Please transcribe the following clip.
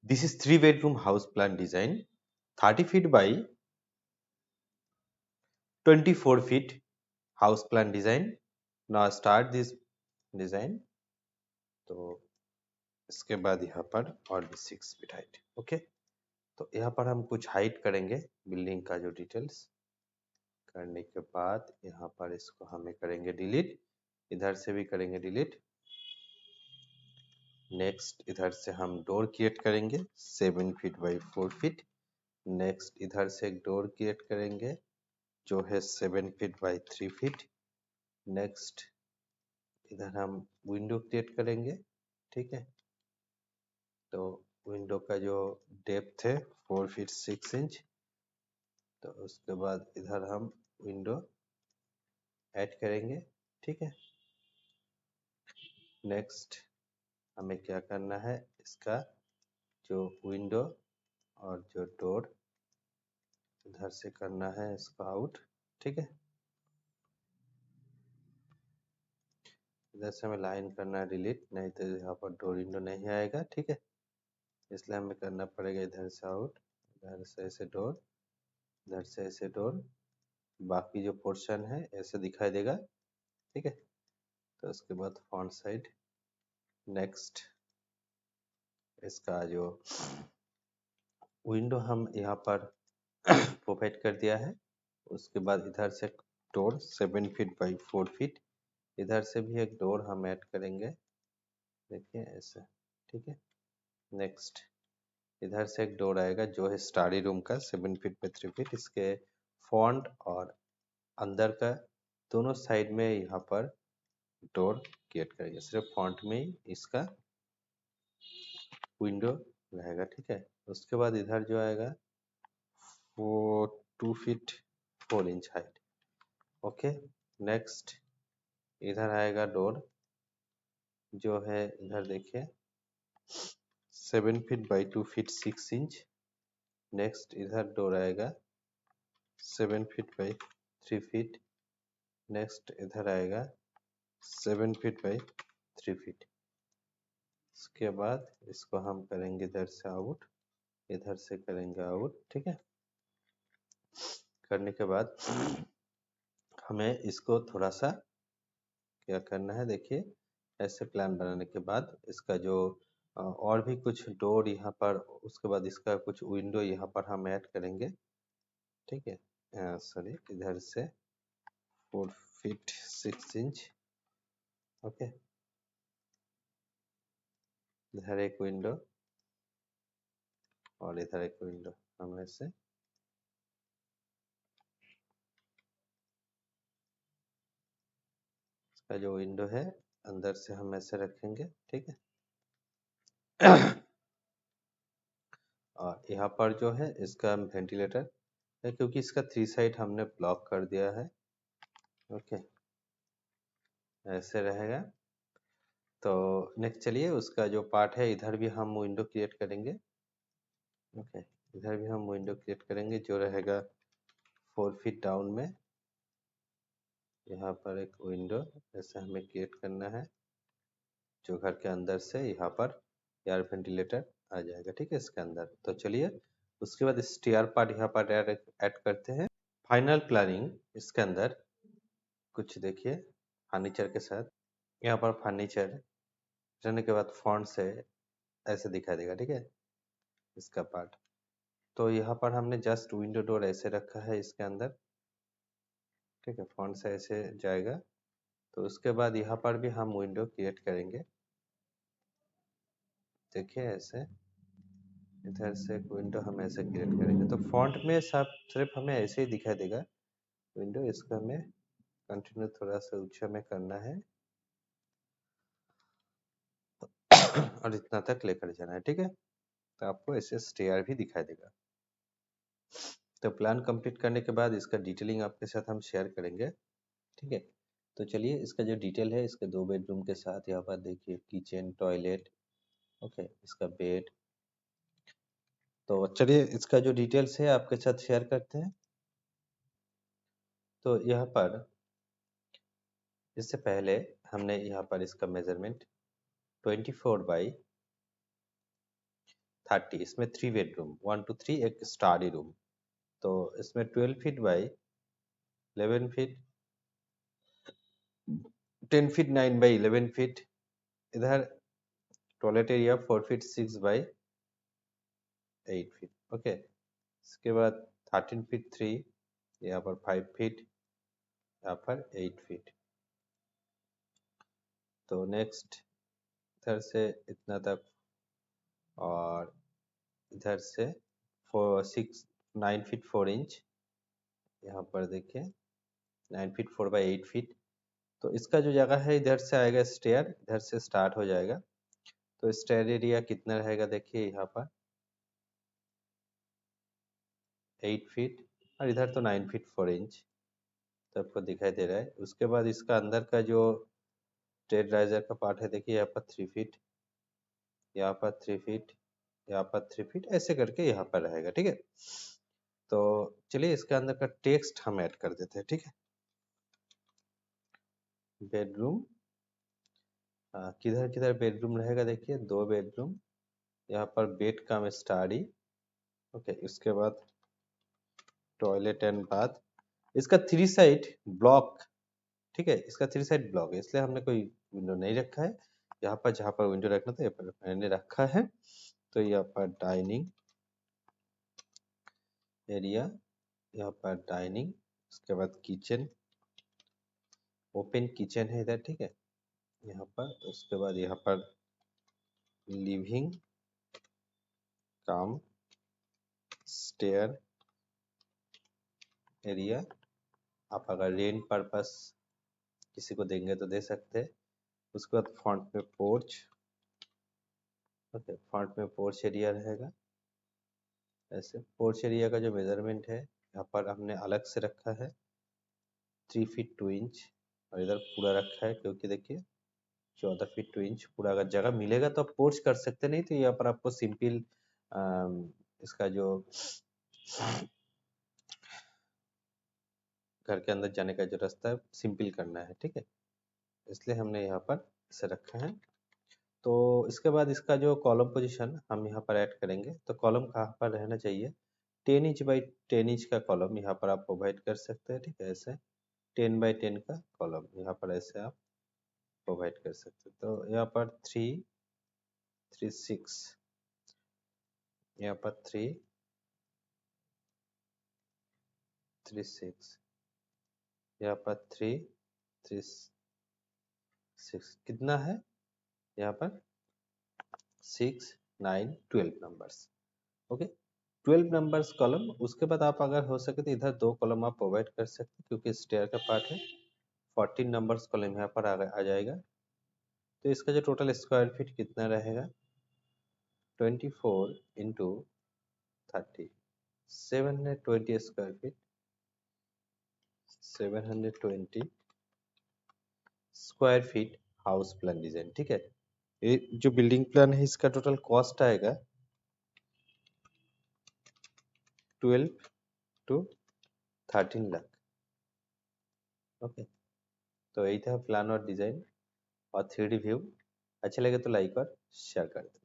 This is 3 bedroom house plan design, 30 feet by 24 feet house plan design. Now start this design. तो इसके बाद यहाँ पर और भी 6 feet हाइट. ओके, तो यहाँ पर हम कुछ हाइट करेंगे बिल्डिंग का जो डिटेल्स करने के बाद यहाँ पर इसको हमें करेंगे डिलीट, इधर से भी करेंगे डिलीट. नेक्स्ट इधर से हम डोर क्रिएट करेंगे 7 feet by 4 feet. नेक्स्ट इधर से एक डोर क्रिएट करेंगे जो है 7 feet by 3 feet. नेक्स्ट इधर हम विंडो क्रिएट करेंगे. ठीक है, तो विंडो का जो डेप्थ है 4 feet 6 inch. तो उसके बाद इधर हम विंडो ऐड करेंगे. ठीक है, नेक्स्ट हमें क्या करना है, इसका जो विंडो और जो डोर इधर से करना है इसको आउट. ठीक है, इधर से हमें लाइन करना है डिलीट, नहीं तो यहाँ पर डोर विंडो नहीं आएगा. ठीक है, इसलिए हमें करना पड़ेगा इधर से आउट, इधर से ऐसे डोर, इधर से ऐसे डोर, बाकी जो पोर्शन है ऐसे दिखाई देगा. ठीक है, तो उसके बाद फॉन्ट साइड. नेक्स्ट इसका जो विंडो हम यहाँ पर प्रोवाइड कर दिया है. उसके बाद इधर से डोर 7 feet by 4 feet, इधर से भी एक डोर हम ऐड करेंगे. देखिए ऐसे. ठीक है, नेक्स्ट इधर से एक डोर आएगा जो है स्टडी रूम का 7 feet by 3 feet. इसके फ्रंट और अंदर का दोनों साइड में यहाँ पर डोर क्रिएट करेंगे, सिर्फ फ्रंट में ही इसका विंडो रहेगा. ठीक है, उसके बाद इधर जो आएगा वो 2 feet 4 inch height. Okay, next इधर आएगा डोर जो है इधर देखिए 7 feet by 2 feet 6 inch. Next इधर डोर आएगा 7 feet by 3 feet. नेक्स्ट इधर आएगा 7 feet by 3 feet. इसके बाद इसको हम करेंगे इधर से आउट, इधर से करेंगे आउट. ठीक है, करने के बाद हमें इसको थोड़ा सा क्या करना है, देखिए ऐसे प्लान बनाने के बाद इसका जो और भी कुछ डोर यहाँ पर, उसके बाद इसका कुछ विंडो यहाँ पर हम ऐड करेंगे. ठीक है, सॉरी इधर से 4 feet 6 inch. ओके, इधर एक विंडो और इधर एक विंडो हम ऐसे इसका जो विंडो है अंदर से हम ऐसे रखेंगे. ठीक है, और यहाँ पर जो है इसका वेंटिलेटर है क्योंकि इसका 3 साइड हमने ब्लॉक कर दिया है. ओके, ऐसे रहेगा. तो नेक्स्ट चलिए उसका जो पार्ट है इधर भी हम विंडो क्रिएट करेंगे. ओके, इधर भी हम विंडो क्रिएट करेंगे जो रहेगा 4 feet डाउन में. यहाँ पर एक विंडो ऐसे हमें क्रिएट करना है जो घर के अंदर से यहाँ पर एयर वेंटिलेटर आ जाएगा. ठीक है, इसके अंदर. तो चलिए उसके बाद स्टेयर पार्ट यहाँ पर ऐड करते हैं. फाइनल प्लानिंग इसके अंदर कुछ देखिए फर्नीचर के साथ. यहाँ पर फर्नीचर रहने के बाद फॉन्ट से ऐसे दिखाई देगा. ठीक है, इसका पार्ट. तो यहाँ पर हमने जस्ट विंडो डोर ऐसे रखा है इसके अंदर. ठीक है, फॉन्ट से ऐसे जाएगा. तो उसके बाद यहाँ पर भी हम विंडो क्रिएट करेंगे. देखिए ऐसे इधर से एक विंडो हम ऐसे क्रिएट करेंगे. तो फॉन्ट में सब सिर्फ हमें ऐसे ही दिखाई देगा विंडो. इसको हमें कंटिन्यू थोड़ा सा ऊंचा में करना है और इतना तक लेकर जाना है. ठीक है, तो आपको ऐसे स्टेयर भी दिखाई देगा. तो प्लान कंप्लीट करने के बाद इसका डिटेलिंग आपके साथ हम शेयर करेंगे. ठीक है, तो चलिए इसका जो डिटेल है इसके 2 बेडरूम के साथ यहाँ पर देखिए किचन, टॉयलेट. ओके, इसका बेड. तो चलिए इसका जो डिटेल्स है आपके साथ शेयर करते हैं. तो यहाँ पर इससे पहले हमने यहाँ पर इसका मेजरमेंट 24 बाई 30, इसमें 3 बेडरूम, 1 to 3 एक स्टडी रूम, तो इसमें 12 feet by 11 feet, 10 feet 9 by 11 feet, इधर toilet area 4 feet 6 by 8 feet. Okay, इसके बाद 13 फीट 3, यहाँ पर 5 फीट, यहाँ पर 8 फीट। तो नेक्स्ट इधर से इतना तक, और इधर से 9 फीट 4 इंच, यहाँ पर देखिए 9 फीट 4 बाई 8 फीट। तो इसका जो जगह है इधर से आएगा स्टेयर, इधर से स्टार्ट हो जाएगा। तो स्टेयर एरिया कितना रहेगा देखिए यहाँ पर 8 फीट, और इधर तो 9 फीट 4 इंच, तो आपको दिखाई दे रहा है। उसके बाद इसका अंदर का जो स्टेयर राइजर का पार्ट है देखिए यहाँ पर 3 फीट, यहाँ पर 3 फीट, यहाँ पर 3 फीट, ऐसे करके यहाँ पर रहेगा। ठीक है, तो चलिए इसके अंदर का टेक्स्ट हम ऐड कर देते हैं। ठीक है, बेडरूम, किधर किधर बेडरूम रहेगा देखिए 2 बेडरूम, यहाँ पर बेड कम स्टडी। ओके, इसके बाद टॉयलेट एंड बाथ, इसका 3 साइड ब्लॉक। ठीक है, इसका 3 साइड ब्लॉक है, इसलिए हमने कोई विंडो नहीं रखा है। यहाँ पर जहाँ पर विंडो रखना था यहाँ पर मैंने रखा है। तो यहाँ पर डाइनिंग एरिया, यहाँ पर डाइनिंग, उसके बाद किचन, ओपन किचन है इधर। ठीक है, यहाँ पर, उसके बाद यहाँ पर लिविंग कम स्टेयर एरिया। आप अगर रेंट पर्पस किसी को देंगे तो दे सकते हैं। उसके बाद फ्रंट में पोर्च। ओके, फ्रंट में पोर्च एरिया रहेगा। ऐसे पोर्च एरिया का जो मेजरमेंट है यहाँ पर हमने अलग से रखा है 3 फीट 2 इंच, और इधर पूरा रखा है क्योंकि देखिए 14 फीट 2 इंच पूरा। अगर जगह मिलेगा तो आप पोर्च कर सकते, नहीं तो यहाँ पर आपको सिंपल इसका जो घर के अंदर जाने का जो रास्ता है सिंपल करना है। ठीक है, इसलिए हमने यहाँ पर इसे रखा है। तो इसके बाद इसका जो कॉलम पोजीशन हम यहाँ पर ऐड करेंगे, तो कॉलम कहाँ पर रहना चाहिए, 10 इंच बाई 10 इंच का कॉलम यहाँ पर आप प्रोवाइड कर सकते हैं। ठीक है, ऐसे 10 बाई 10 का कॉलम यहाँ पर ऐसे आप प्रोवाइड कर सकते हैं। तो यहाँ पर 3 3 6, यहाँ पर 3 3 6, यहाँ पर 3 3 6, कितना है यहाँ पर 6 9 12 नंबर्स। Okay, 12 numbers column. उसके बाद आप अगर हो सके तो इधर 2 कॉलम आप प्रोवाइड कर सकते हैं क्योंकि स्टेयर का पार्ट है। 14 नंबर्स कॉलम यहाँ पर आ जाएगा। तो इसका जो टोटल स्क्वायर फीट कितना रहेगा 24 into 30, 720 square feet, 720 square feet house plan design. ठीक है, ये जो बिल्डिंग प्लान है इसका टोटल कॉस्ट आएगा 12 to 13 लाख। ओके, तो यही था प्लान और डिजाइन और 3D व्यू। अच्छा लगे तो लाइक और शेयर कर दें।